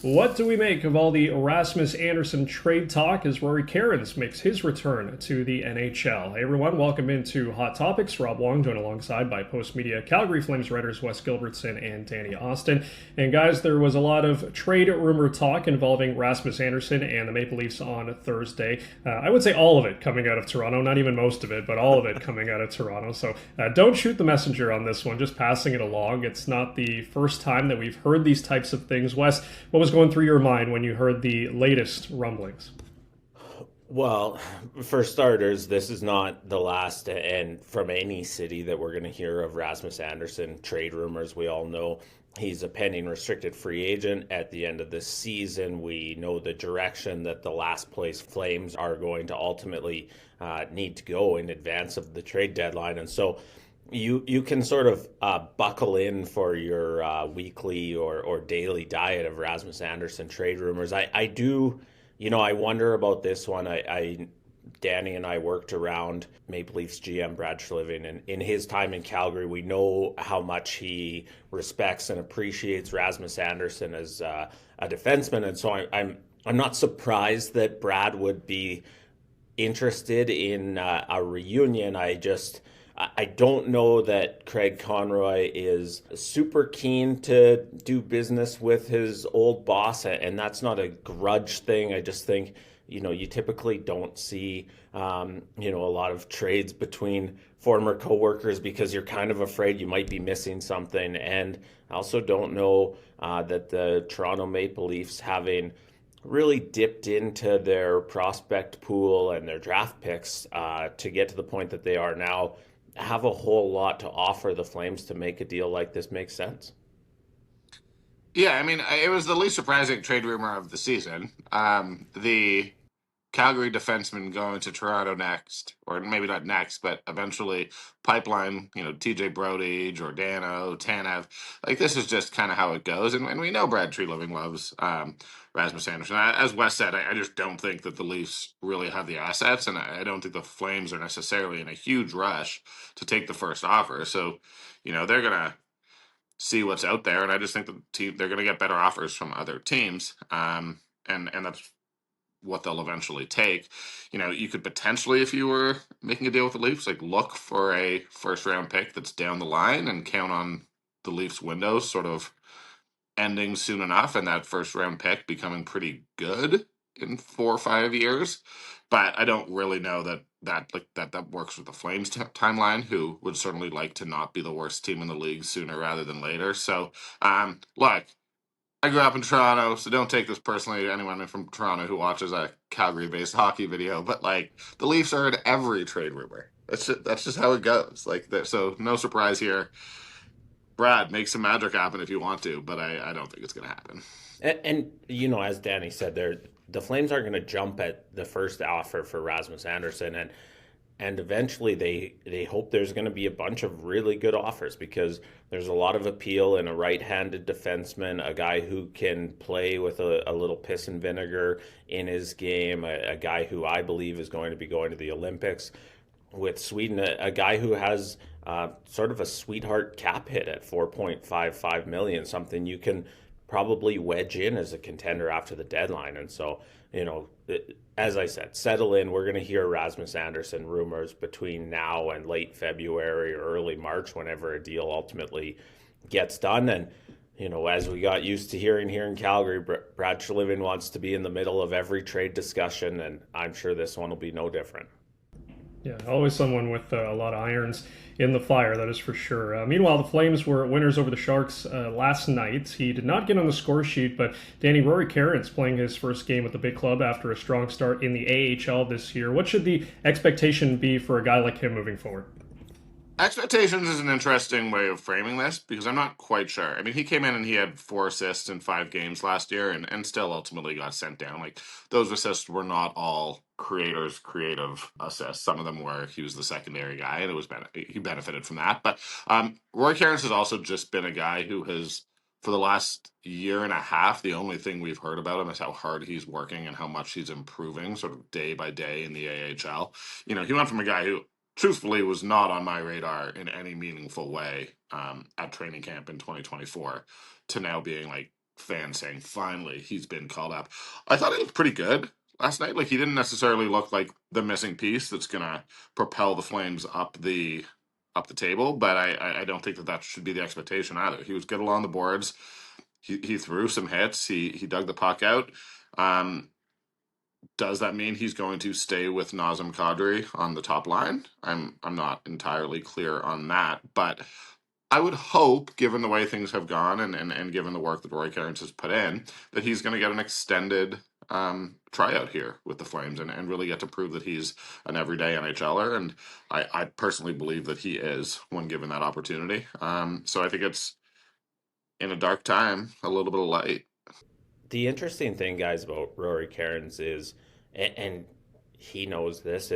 What do we make of all the Rasmus Andersson trade talk as Rory Kerins makes his return to the NHL? Hey everyone, welcome into Hot Topics. Rob Wong joined alongside by Postmedia Calgary Flames writers Wes Gilbertson and Danny Austin. And guys, there was a lot of trade rumor talk involving Rasmus Andersson and the Maple Leafs on Thursday. I would say all of it coming out of Toronto, not even most of it, but all of it coming out of Toronto. So don't shoot the messenger on this one, just passing it along. It's not the first time that we've heard these types of things. Wes, what was going through your mind when you heard the latest rumblings? Well, for starters, this is not the last and from any city that we're going to hear of Rasmus Andersson trade rumors. We all know he's a pending restricted free agent at the end of the season. We know the direction that the last place Flames are going to ultimately need to go in advance of the trade deadline. And so you can sort of buckle in for your weekly or daily diet of Rasmus Andersson trade rumors. I do, I wonder about this one. Danny and I worked around Maple Leafs GM Brad Treliving, and in his time in Calgary, we know how much he respects and appreciates Rasmus Andersson as a defenseman, and so I'm not surprised that Brad would be interested in a reunion. I don't know that Craig Conroy is super keen to do business with his old boss, and that's not a grudge thing. I just think, you typically don't see, a lot of trades between former coworkers because you're kind of afraid you might be missing something. And I also don't know that the Toronto Maple Leafs, having really dipped into their prospect pool and their draft picks to get to the point that they are now, have a whole lot to offer the Flames to make a deal like this make sense. Yeah, I mean, it was the least surprising trade rumor of the season. The Calgary defenseman going to Toronto next, or maybe not next, but eventually pipeline, TJ Brody, Giordano, Tanev. Like, this is just kind of how it goes. And we know Brad Treliving loves Rasmus Anderson. As Wes said, I just don't think that the Leafs really have the assets, and I don't think the Flames are necessarily in a huge rush to take the first offer. So, they're going to see what's out there, and I just think they're going to get better offers from other teams, and that's what they'll eventually take. You could potentially, if you were making a deal with the Leafs, like look for a first round pick that's down the line and count on the Leafs windows sort of ending soon enough and that first round pick becoming pretty good in 4 or 5 years. But I don't really know that works with the Flames timeline, who would certainly like to not be the worst team in the league sooner rather than later. So, look, I grew up in Toronto, so don't take this personally to anyone from Toronto who watches a Calgary-based hockey video. But like, the Leafs are in every trade rumor. That's just how it goes. Like, so no surprise here. Brad, make some magic happen if you want to, but I don't think it's going to happen. And as Danny said, the Flames aren't going to jump at the first offer for Rasmus Anderson, and eventually they hope there's going to be a bunch of really good offers because there's a lot of appeal in a right-handed defenseman, a guy who can play with a little piss and vinegar in his game, a guy who I believe is going to be going to the Olympics with Sweden, a guy who has sort of a sweetheart cap hit at 4.55 million, something you can probably wedge in as a contender after the deadline. And so, as I said, settle in. We're going to hear Rasmus Anderson rumors between now and late February or early March, whenever a deal ultimately gets done. And, as we got used to hearing here in Calgary, Brad Treliving wants to be in the middle of every trade discussion, and I'm sure this one will be no different. Yeah, always someone with a lot of irons in the fire, that is for sure. Meanwhile, the Flames were winners over the Sharks last night. He did not get on the score sheet, but Danny, Rory Kerins playing his first game with the big club after a strong start in the AHL this year. What should the expectation be for a guy like him moving forward? Expectations is an interesting way of framing this because I'm not quite sure. I mean, he came in and he had 4 assists in 5 games last year and still ultimately got sent down. Like, those assists were not all creators' creative assists. Some of them were he was the secondary guy and he benefited from that. But Roy Kerins has also just been a guy who has, for the last year and a half, the only thing we've heard about him is how hard he's working and how much he's improving sort of day by day in the AHL. He went from a guy who truthfully was not on my radar in any meaningful way at training camp in 2024 to now being like fans saying finally he's been called up. I thought he looked pretty good last night. Like he didn't necessarily look like the missing piece that's gonna propel the Flames up the table, but I don't think that that should be the expectation either. He was good along the boards. He threw some hits. He dug the puck out. Does that mean he's going to stay with Nazem Kadri on the top line? I'm not entirely clear on that, but I would hope, given the way things have gone and given the work that Rory Kerins has put in, that he's going to get an extended tryout here with the Flames and really get to prove that he's an everyday NHLer. And I personally believe that he is when given that opportunity. So I think it's in a dark time, a little bit of light. The interesting thing, guys, about Rory Kerins is, and he knows this,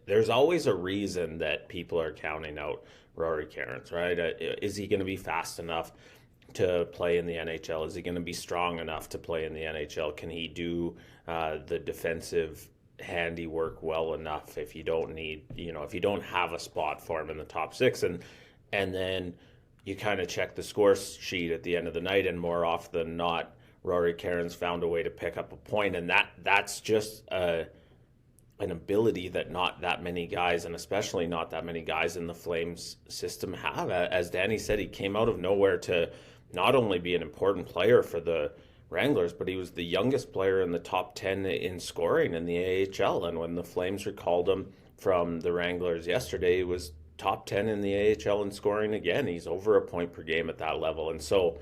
there's always a reason that people are counting out Rory Kerins, right? Is he going to be fast enough to play in the NHL? Is he going to be strong enough to play in the NHL? Can he do the defensive handiwork well enough if you don't need, if you don't have a spot for him in the top six? And then you kind of check the score sheet at the end of the night, and more often than not, Rory Kerins found a way to pick up a point, and that's just an ability that not that many guys, and especially not that many guys in the Flames system have. As Danny said, he came out of nowhere to not only be an important player for the Wranglers, but he was the youngest player in the top 10 in scoring in the AHL. And when the Flames recalled him from the Wranglers yesterday, he was top 10 in the AHL in scoring again. He's over a point per game at that level. And so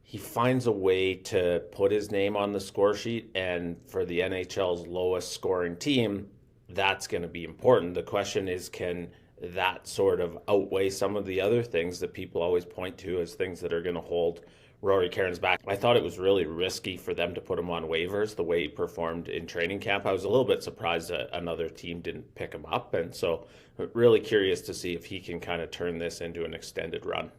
he finds a way to put his name on the score sheet, and for the NHL's lowest scoring team, that's going to be important. The question is, can that sort of outweigh some of the other things that people always point to as things that are going to hold Rory Kerins back? I thought it was really risky for them to put him on waivers the way he performed in training camp. I was a little bit surprised that another team didn't pick him up, and so really curious to see if he can kind of turn this into an extended run.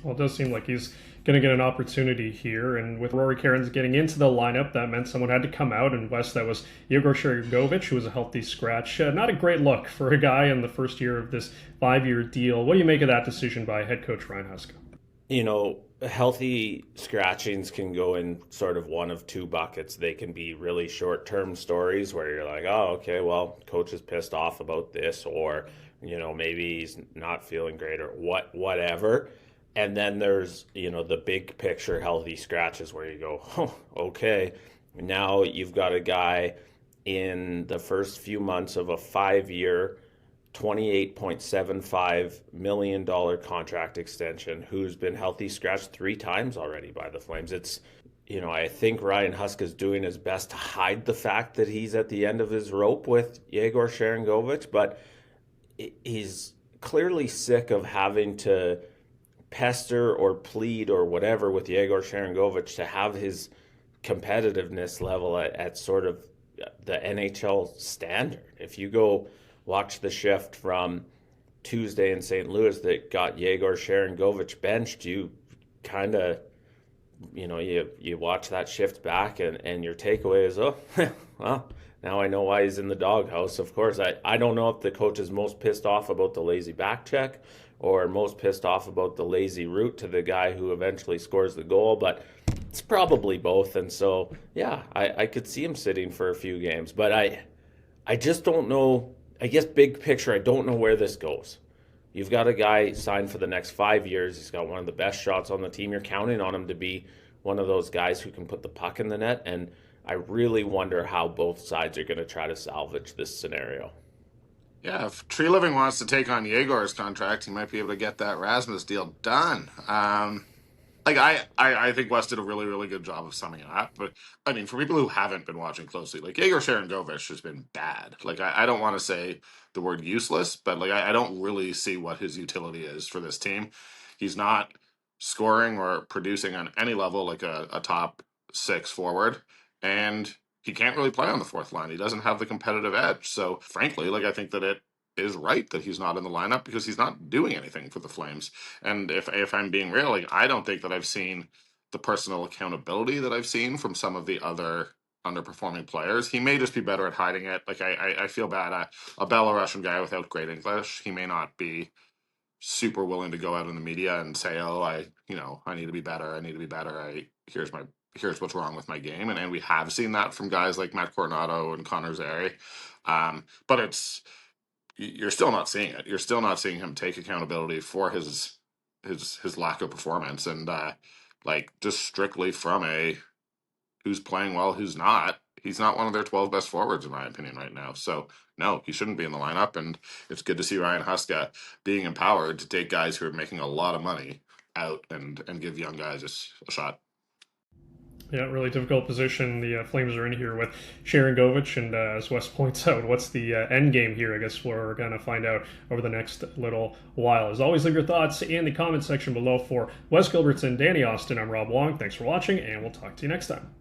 Well, it does seem like he's going to get an opportunity here. And with Rory Kerins getting into the lineup, that meant someone had to come out. And West, that was Yegor Sharangovich, who was a healthy scratch. Not a great look for a guy in the first year of this 5-year deal. What do you make of that decision by head coach Ryan Huska? Healthy scratchings can go in sort of one of two buckets. They can be really short-term stories where you're like, oh, okay, well, coach is pissed off about this, or, maybe he's not feeling great, or whatever. And then there's, the big picture healthy scratches where you go, oh, okay, now you've got a guy in the first few months of a 5-year, $28.75 million contract extension who's been healthy scratched 3 times already by the Flames. It's, I think Ryan Huska is doing his best to hide the fact that he's at the end of his rope with Yegor Sharangovich, but he's clearly sick of having to pester or plead or whatever with Yegor Sharangovich to have his competitiveness level at sort of the NHL standard. If you go watch the shift from Tuesday in St. Louis that got Yegor Sharangovich benched, you kind of, you watch that shift back and your takeaway is, oh, well, now I know why he's in the doghouse. Of course, I don't know if the coach is most pissed off about the lazy back check or most pissed off about the lazy route to the guy who eventually scores the goal, but it's probably both. And so, yeah, I could see him sitting for a few games, but I just don't know. I guess big picture, I don't know where this goes. You've got a guy signed for the next 5 years. He's got one of the best shots on the team. You're counting on him to be one of those guys who can put the puck in the net, and I really wonder how both sides are going to try to salvage this scenario. Yeah, if Tree Living wants to take on Yegor's contract, he might be able to get that Rasmus deal done. I think West did a really, really good job of summing it up. But, I mean, for people who haven't been watching closely, Yegor Sharangovich has been bad. I don't want to say the word useless, but, I don't really see what his utility is for this team. He's not scoring or producing on any level like a top 6 forward. And he can't really play on the fourth line. He doesn't have the competitive edge. So, frankly, I think that it is right that he's not in the lineup because he's not doing anything for the Flames. And if I'm being real, I don't think that I've seen the personal accountability that I've seen from some of the other underperforming players. He may just be better at hiding it. I feel bad. A Belarusian guy without great English, he may not be super willing to go out in the media and say, "Oh, I need to be better. I need to be better. Here's what's wrong with my game." And we have seen that from guys like Matt Coronado and Connor Zary. But you're still not seeing it. You're still not seeing him take accountability for his lack of performance, and just strictly from a who's playing well, who's not. He's not one of their 12 best forwards, in my opinion, right now. So, no, he shouldn't be in the lineup. And it's good to see Ryan Huska being empowered to take guys who are making a lot of money out and give young guys a shot. Yeah, really difficult position the Flames are in here with Sharangovich, and as Wes points out, what's the end game here? I guess we're going to find out over the next little while. As always, leave your thoughts in the comment section below. For Wes Gilbertson, Danny Austin, I'm Rob Wong. Thanks for watching, and we'll talk to you next time.